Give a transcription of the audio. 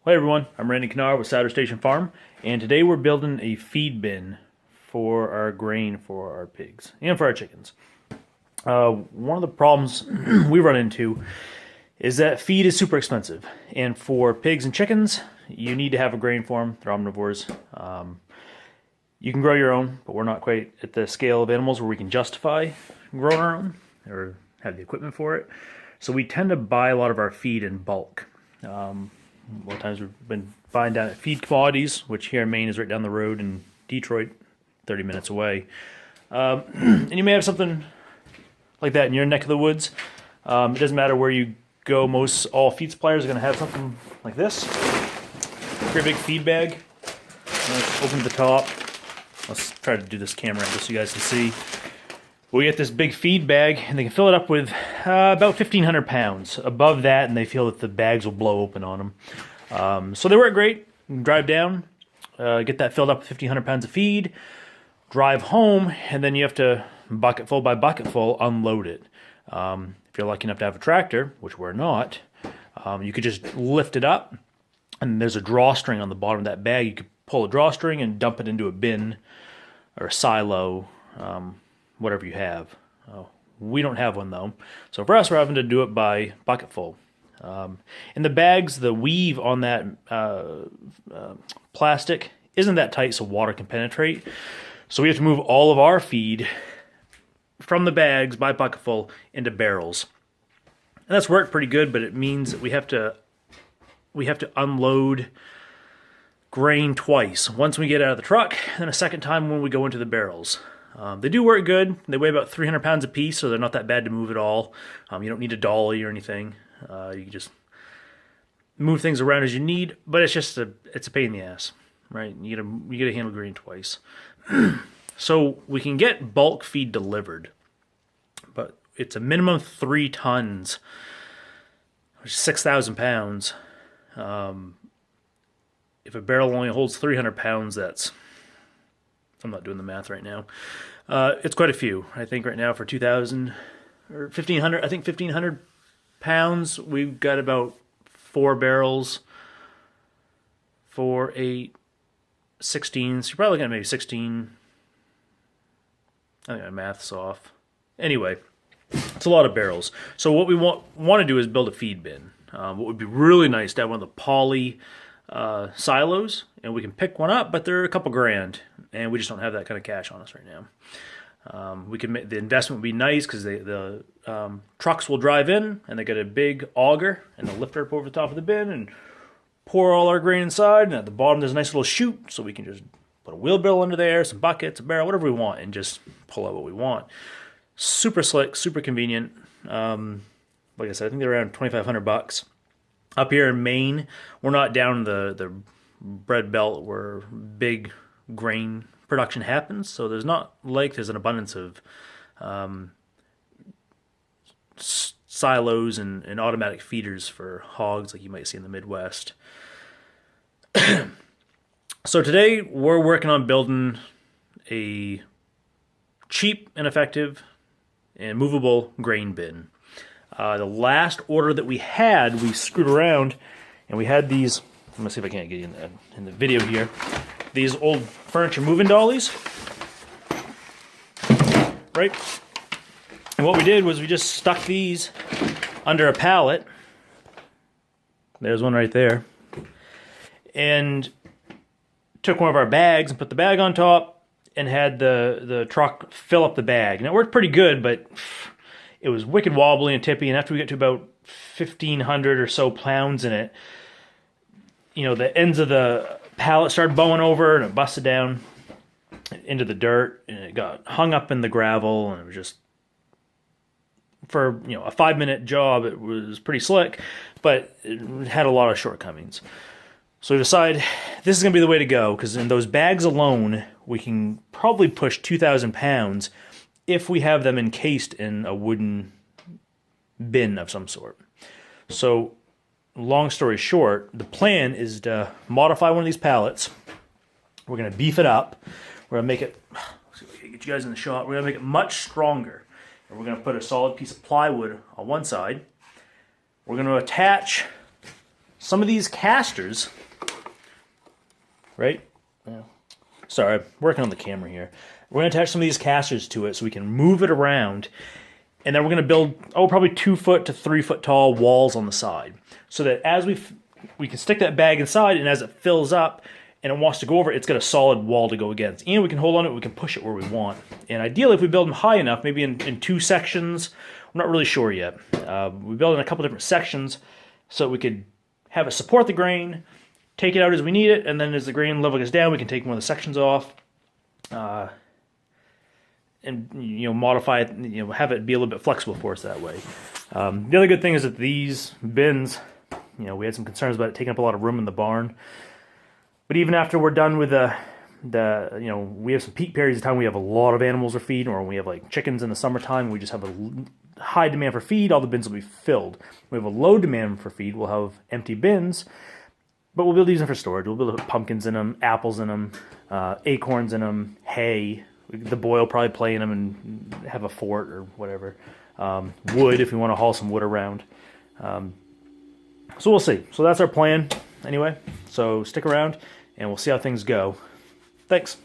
Hey everyone, I'm Randy Knar with Souder Station Farm, and today we're building a feed bin for our grain for our pigs and for our chickens. One of the problems we run into is that feed is super expensive, and for pigs and chickens, you need to have a grain farm. They're omnivores. You can grow your own, but we're not quite at the scale of animals where we can justify growing our own or have the equipment for it. So we tend to buy a lot of our feed in bulk. A lot of times we've been buying down at Feed Commodities, which here in Maine is right down the road in Detroit, 30 minutes away. And you may have something like that in your neck of the woods. It doesn't matter where you go. All feed suppliers are going to have something like this. Pretty big feed bag. Let's open the top. Let's try to do this camera angle so you guys can see. We get this big feed bag, and they can fill it up with about 1,500 pounds. Above that, and they feel that the bags will blow open on them. So they work great. You can drive down, get that filled up with 1,500 pounds of feed, drive home, and then you have to, bucketful by bucketful, unload it. If you're lucky enough to have a tractor, which we're not, you could just lift it up, and there's a drawstring on the bottom of that bag. You could pull a drawstring and dump it into a bin or a silo, whatever you have. We don't have one though. So for us, we're having to do it by bucketful. In the bags, the weave on that plastic isn't that tight so water can penetrate. So we have to move all of our feed from the bags by bucketful into barrels. And that's worked pretty good, but it means that we have to unload grain twice. Once we get out of the truck, and a second time when we go into the barrels. They do work good. They weigh about 300 pounds a piece, so they're not that bad to move at all. You don't need a dolly or anything. You can just move things around as you need, but it's a pain in the ass, right? You gotta handle grain twice. So we can get bulk feed delivered, but it's a minimum 3 tons, which is 6,000 pounds. If a barrel only holds 300 pounds, I'm not doing the math right now. It's quite a few. I think right now for 2,000 or 1,500, I think 1,500 pounds, we've got about 4 barrels, 4, 8, 16. So you're probably looking at maybe 16. I think my math's off. Anyway, it's a lot of barrels. So what we want to do is build a feed bin. What would be really nice to have one of the poly silos, and we can pick one up, but they're a couple grand, and we just don't have that kind of cash on us right now. We can make the investment would be nice because the trucks will drive in, and they get a big auger and they'll lift it up over the top of the bin and pour all our grain inside. And at the bottom there's a nice little chute, so we can just put a wheelbarrow under there, some buckets, a barrel, whatever we want, and just pull out what we want. Super slick, super convenient. Like I said, I think they're around $2,500. Up here in Maine, we're not down the bread belt where big grain production happens, so there's an abundance of silos and automatic feeders for hogs like you might see in the Midwest. So today we're working on building a cheap and effective and movable grain bin. The last order that we had, we screwed around, and we had these. I'm gonna see if I can't get you in the video here. These old furniture moving dollies, right? And what we did was we just stuck these under a pallet. There's one right there, and took one of our bags and put the bag on top, and had the truck fill up the bag. And it worked pretty good, but it was wicked wobbly and tippy, and after we get to about 1,500 or so pounds in it, the ends of the pallet started bowing over, and it busted down into the dirt, and it got hung up in the gravel, and it was just, for a 5-minute job, it was pretty slick, but it had a lot of shortcomings. So we decided this is going to be the way to go, because in those bags alone, we can probably push 2,000 pounds if we have them encased in a wooden bin of some sort. So, long story short, the plan is to modify one of these pallets. We're going to beef it up. We're going to make it, let's see if I can get you guys in the shot. We're going to make it much stronger. And we're going to put a solid piece of plywood on one side. We're going to attach some of these casters, right? Yeah. Sorry, I'm working on the camera here. We're going to attach some of these casters to it so we can move it around. And then we're going to build, probably 2 foot to 3 foot tall walls on the side. So that as we can stick that bag inside, and as it fills up and it wants to go over, it's got a solid wall to go against. And we can hold on to it, we can push it where we want. And ideally, if we build them high enough, maybe in 2 sections, I'm not really sure yet. We build in a couple different sections so we could have it support the grain, take it out as we need it, and then as the grain level goes down, we can take one of the sections off. And modify it, have it be a little bit flexible for us that way. The other good thing is that these bins, we had some concerns about it taking up a lot of room in the barn. But even after we're done with we have some peak periods of time we have a lot of animals to feed, or when we have like chickens in the summertime, we just have a high demand for feed, all the bins will be filled. We have a low demand for feed, we'll have empty bins, but we'll be able to use them for storage. We'll be able to put pumpkins in them, apples in them, acorns in them, hay. The boy will probably play in them and have a fort or whatever. Wood, if we want to haul some wood around. So we'll see. So that's our plan anyway. So stick around and we'll see how things go. Thanks.